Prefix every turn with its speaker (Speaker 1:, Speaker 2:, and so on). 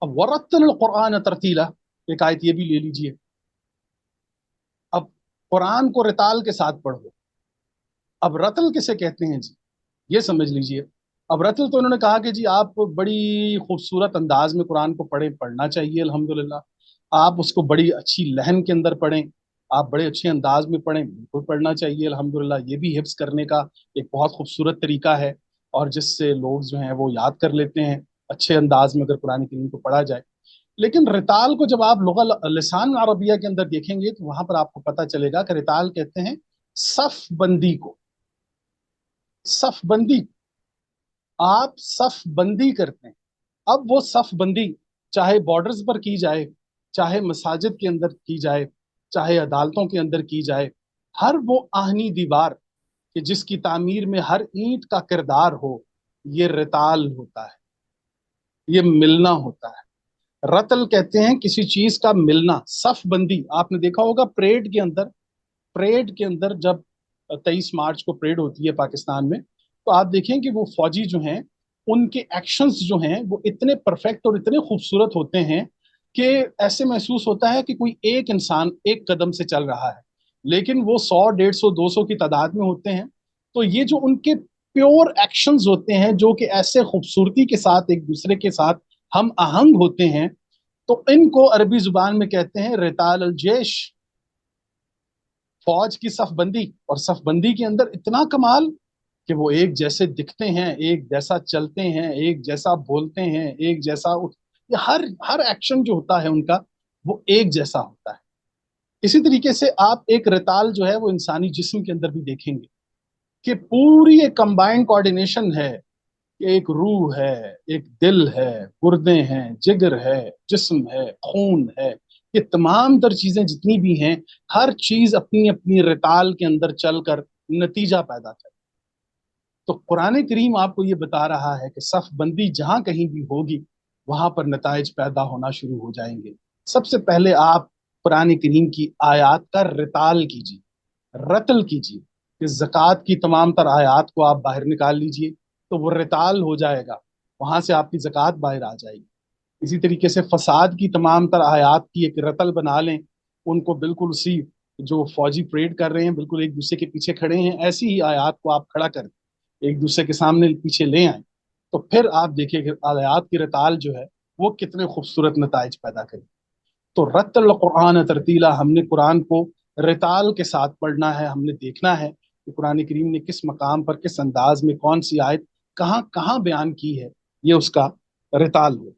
Speaker 1: अब वरत्तिल कुरान तरतीला, एक आयत ये भी ले लीजिए। अब कुरान को रिताल के साथ पढ़ो। अब रतल किसे कहते हैं जी, ये समझ लीजिए। अब रतल तो उन्होंने कहा कि जी आप बड़ी खूबसूरत अंदाज में कुरान को पढ़ना चाहिए, अल्हम्दुलिल्लाह। आप उसको बड़ी अच्छी लहन के अंदर पढ़ें, आप बड़े अच्छे अंदाज में पढ़ें, बिल्कुल पढ़ना चाहिए अल्हम्दुलिल्लाह। ये भी हिफ्स करने का एक बहुत खूबसूरत तरीका है, और जिससे लोग जो हैं वो याद कर लेते हैं अच्छे अंदाज में, अगर कुरान करीम को पढ़ा जाए। लेकिन रिताल को जब आप लुगा लिसान अरबिया के अंदर देखेंगे तो वहां पर आपको पता चलेगा कि रिताल कहते हैं सफ बंदी को। सफ बंदी, आप सफ बंदी करते हैं। अब वो सफ बंदी चाहे बॉर्डर्स पर की जाए, चाहे मसाजिद के अंदर की जाए, चाहे अदालतों के अंदर की जाए, हर वो आहनी दीवार कि जिसकी तामीर में हर ईंट का किरदार हो, ये रिताल होता है, ये मिलना होता है। रतल कहते हैं किसी चीज का मिलना। सफ बंदी आपने देखा होगा परेड के अंदर, परेड के अंदर जब 23 मार्च को परेड होती है पाकिस्तान में, तो आप देखें कि वो फौजी जो हैं, उनके एक्शंस जो हैं वो इतने परफेक्ट और इतने खूबसूरत होते हैं कि ऐसे महसूस होता है कि कोई एक इंसान एक कदम से चल रहा है, लेकिन वो 100, 150, 200 की तादाद में होते हैं। तो ये जो उनके प्योर एक्शंस होते हैं, जो कि ऐसे खूबसूरती के साथ एक दूसरे के साथ हम आहंग होते हैं, तो इनको अरबी जुबान में कहते हैं रिताल अल जेश, फौज की सफबंदी। और सफबंदी के अंदर इतना कमाल कि वो एक जैसे दिखते हैं, एक जैसा चलते हैं, एक जैसा बोलते हैं, एक जैसा ये हर हर एक्शन जो होता है उनका वो एक जैसा होता है। इसी तरीके से आप एक रिताल जो है वो इंसानी जिस्म के अंदर भी देखेंगे कि पूरी एक कंबाइंड कोऑर्डिनेशन है। एक रूह है, एक दिल है, गुर्दे हैं, जिगर है, जिस्म है, खून है, ये तमाम तर चीजें जितनी भी हैं, हर चीज अपनी अपनी रिताल के अंदर चलकर नतीजा पैदा करे। तो कुरान करीम आपको ये बता रहा है कि सफ बंदी जहां कहीं भी होगी, वहां पर नताइज पैदा होना शुरू हो जाएंगे। सबसे पहले आप कुरान करीम की आयात का रिताल कीजिए, रतल कीजिए, कि जक़ात की तमाम तर आयात को आप बाहर निकाल लीजिए, तो वो रिताल हो जाएगा, वहां से आपकी जक़ात बाहर आ जाएगी। इसी तरीके से फसाद की तमाम तर आयात की एक रतल बना लें, उनको बिल्कुल उसी, जो फौजी परेड कर रहे हैं बिल्कुल एक दूसरे के पीछे खड़े हैं, ऐसी ही आयात को आप खड़ा कर दें, एक दूसरे के सामने पीछे ले आए, तो फिर आप देखिए कि आयात की रताल जो है वो कितने खूबसूरत नताइज पैदा करे। तो रत्तल कुरान तरतीला, हमने कुरान को रिताल के साथ पढ़ना है। हमने देखना है कि कुरान करीम ने किस मकाम पर, किस अंदाज में, कौन सी आयत कहाँ कहाँ बयान की है, ये उसका रिताल हो।